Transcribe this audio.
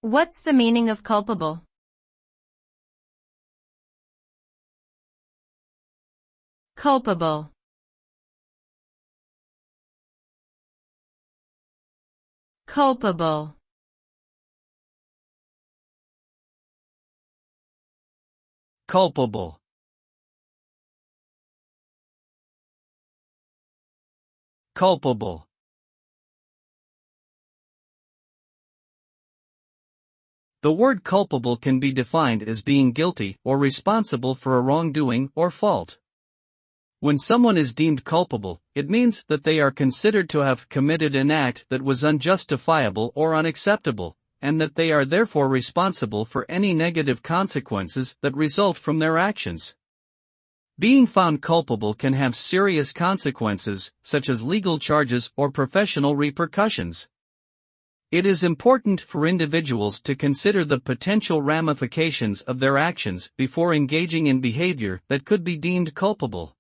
What's the meaning of culpable? Culpable. Culpable. Culpable. Culpable. The word culpable can be defined as being guilty or responsible for a wrongdoing or fault. When someone is deemed culpable, it means that they are considered to have committed an act that was unjustifiable or unacceptable, and that they are therefore responsible for any negative consequences that result from their actions. Being found culpable can have serious consequences, such as legal charges or professional repercussions. It is important for individuals to consider the potential ramifications of their actions before engaging in behavior that could be deemed culpable.